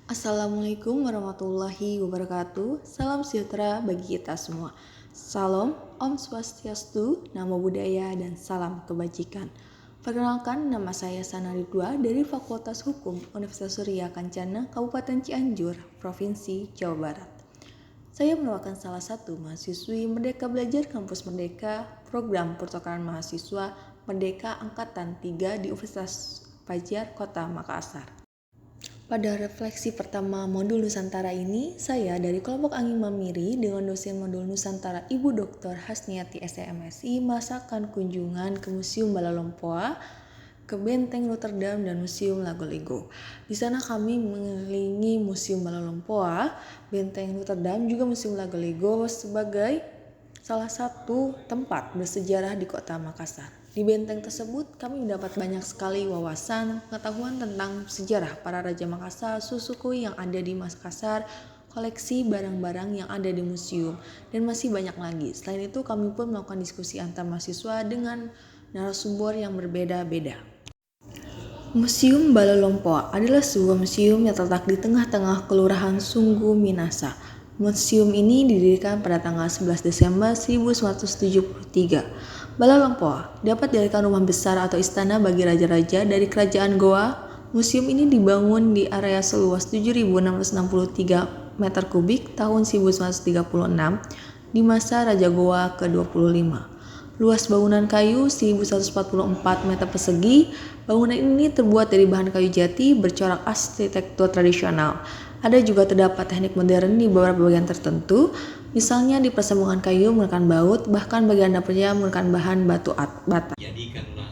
Assalamualaikum warahmatullahi wabarakatuh. Salam sejahtera bagi kita semua. Salam, Om Swastiastu, Namo Buddhaya, dan salam kebajikan. Perkenalkan, nama saya Sana Ridwa dari Fakultas Hukum Universitas Surya Kencana, Kabupaten Cianjur, Provinsi Jawa Barat. Saya merupakan salah satu mahasiswi Merdeka Belajar Kampus Merdeka, program pertukaran mahasiswa Merdeka Angkatan 3 di Universitas Padjat, Kota Makassar. Pada refleksi pertama modul Nusantara ini, saya dari kelompok Angin Mamiri dengan dosen modul Nusantara Ibu Dr. Hasniati SMSI merasakan kunjungan ke Museum Balalompoa, ke Benteng Rotterdam, dan Museum Lago Lego. Di sana kami mengelilingi Museum Balalompoa, Benteng Rotterdam, juga Museum Lago Lego sebagai salah satu tempat bersejarah di Kota Makassar. Di benteng tersebut kami mendapat banyak sekali wawasan, pengetahuan tentang sejarah para Raja Makassar, susukui yang ada di Makassar, koleksi barang-barang yang ada di museum, dan masih banyak lagi. Selain itu kami pun melakukan diskusi antar mahasiswa dengan narasumber yang berbeda-beda. Museum Balalompoa adalah sebuah museum yang terletak di tengah-tengah Kelurahan Sungguh Minasa. Museum ini didirikan pada tanggal 11 Desember 1973. Balalompoa dapat diartikan rumah besar atau istana bagi raja-raja dari kerajaan Goa. Museum ini dibangun di area seluas 7.663 meter kubik tahun 1936 di masa Raja Goa ke-25. Luas bangunan kayu 1144 meter persegi. Bangunan ini terbuat dari bahan kayu jati bercorak arsitektur tradisional. Ada juga terdapat teknik modern di beberapa bagian tertentu, misalnya di persambungan kayu menggunakan baut, bahkan bagian dapurnya menggunakan bahan batu bata.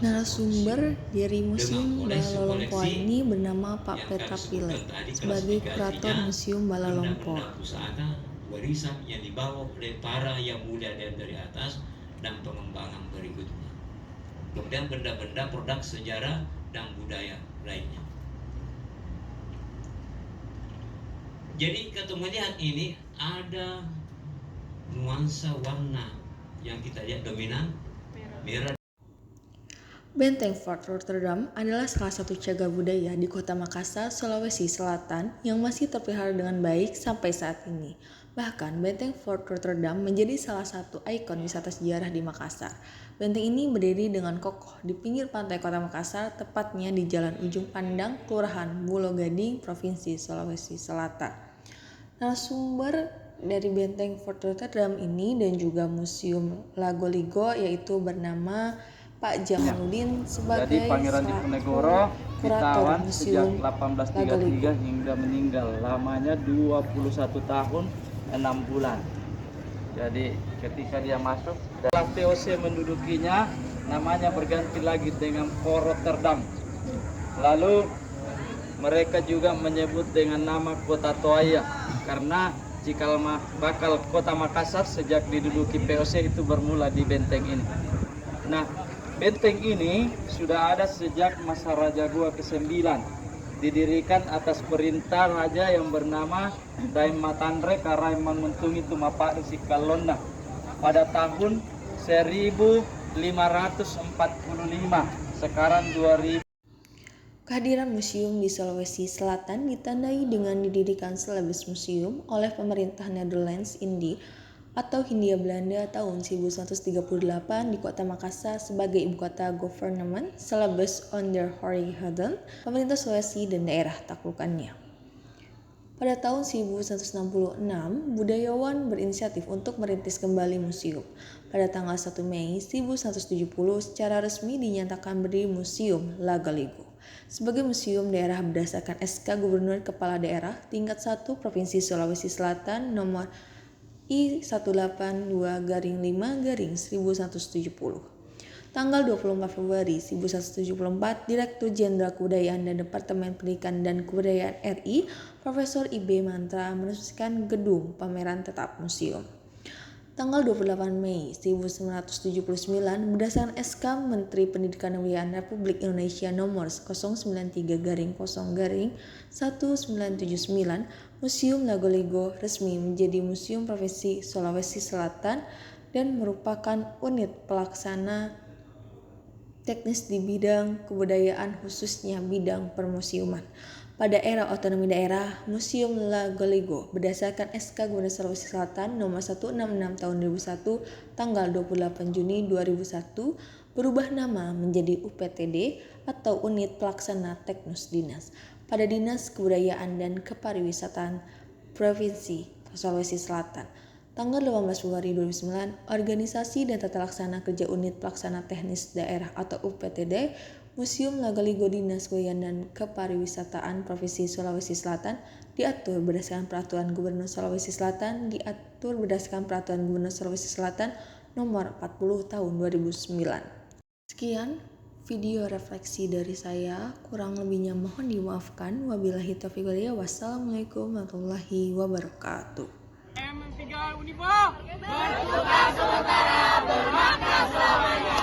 Narasumber dari Museum Balalompoa ini bernama Pak Petra Pile sebagai kurator Museum Balalompoa. Warisan yang dibawa oleh para yang muda dari atas dan pengembangan berikutnya. Kemudian benda-benda produk sejarah dan budaya lainnya. Jadi ketemu lihat ini ada nuansa warna yang kita lihat dominan merah. Benteng Fort Rotterdam adalah salah satu cagar budaya di Kota Makassar, Sulawesi Selatan yang masih terpelihara dengan baik sampai saat ini. Bahkan, Benteng Fort Rotterdam menjadi salah satu ikon wisata sejarah di Makassar. Benteng ini berdiri dengan kokoh di pinggir pantai Kota Makassar, tepatnya di Jalan Ujung Pandang, Kelurahan Pulo Gading, Provinsi Sulawesi Selatan. Narasumber dari Benteng Fort Rotterdam ini dan juga Museum Lago Lego yaitu bernama Pak Jamaluddin sebagai Jadi Pangeran Diponegoro ditawan sejak Museum 1833 hingga meninggal. Lamanya 21 tahun 6 bulan. Jadi ketika dia masuk, setelah VOC mendudukinya, namanya berganti lagi dengan Fort Rotterdam. Lalu mereka juga menyebut dengan nama Kota Toaya karena cikal bakal Kota Makassar sejak diduduki VOC itu bermula di benteng ini. Nah, benteng ini sudah ada sejak masa Raja Goa ke-9. Didirikan atas perintah raja yang bernama Daim Matandre Karaiman Mentungi Tumapa Sikalona pada tahun 1545. Sekarang 2000. Kehadiran museum di Sulawesi Selatan ditandai dengan didirikan Celebes Museum oleh pemerintah Netherlands Indie atau Hindia Belanda tahun 1138 di Kota Makassar sebagai ibu kota government Celebes onder Horizon, pemerintah Sulawesi dan daerah taklukannya. Pada tahun 1166, budayawan berinisiatif untuk merintis kembali museum. Pada tanggal 1 Mei 1170, secara resmi dinyatakan berdiri Museum Lago Lego sebagai museum daerah berdasarkan SK Gubernur Kepala Daerah tingkat 1 Provinsi Sulawesi Selatan nomor I182-5-1170. Tanggal 24 Februari 1174, Direktur Jenderal Kebudayaan dan Departemen Pendidikan dan Kebudayaan RI, Profesor I.B. Mantra meresmikan gedung pameran tetap museum. Tanggal 28 Mei 1979, berdasarkan SK Menteri Pendidikan dan Kebudayaan Republik Indonesia nomor 093-0-1979, Museum Lago Lego resmi menjadi Museum Provinsi Sulawesi Selatan dan merupakan unit pelaksana teknis di bidang kebudayaan khususnya bidang permuseuman. Pada era otonomi daerah, Museum Lagoligo berdasarkan SK Gubernur Sulawesi Selatan nomor 166 tahun 2001 tanggal 28 Juni 2001 berubah nama menjadi UPTD atau Unit Pelaksana Teknis Dinas pada Dinas Kebudayaan dan Kepariwisataan Provinsi Sulawesi Selatan. Tanggal 18 Februari 2009, Organisasi dan Tata Laksana Kerja Unit Pelaksana Teknis Daerah atau UPTD Museum Lagoligo Dinas Kebudayaan dan Kepariwisataan Provinsi Sulawesi Selatan diatur berdasarkan Peraturan Gubernur Sulawesi Selatan nomor 40 tahun 2009. Sekian video refleksi dari saya, kurang lebihnya mohon dimaafkan. Wabillahi taufiq wal hidayah. Wassalamualaikum warahmatullahi wabarakatuh. M3 Unifa bertugas sementara bermakna selamanya.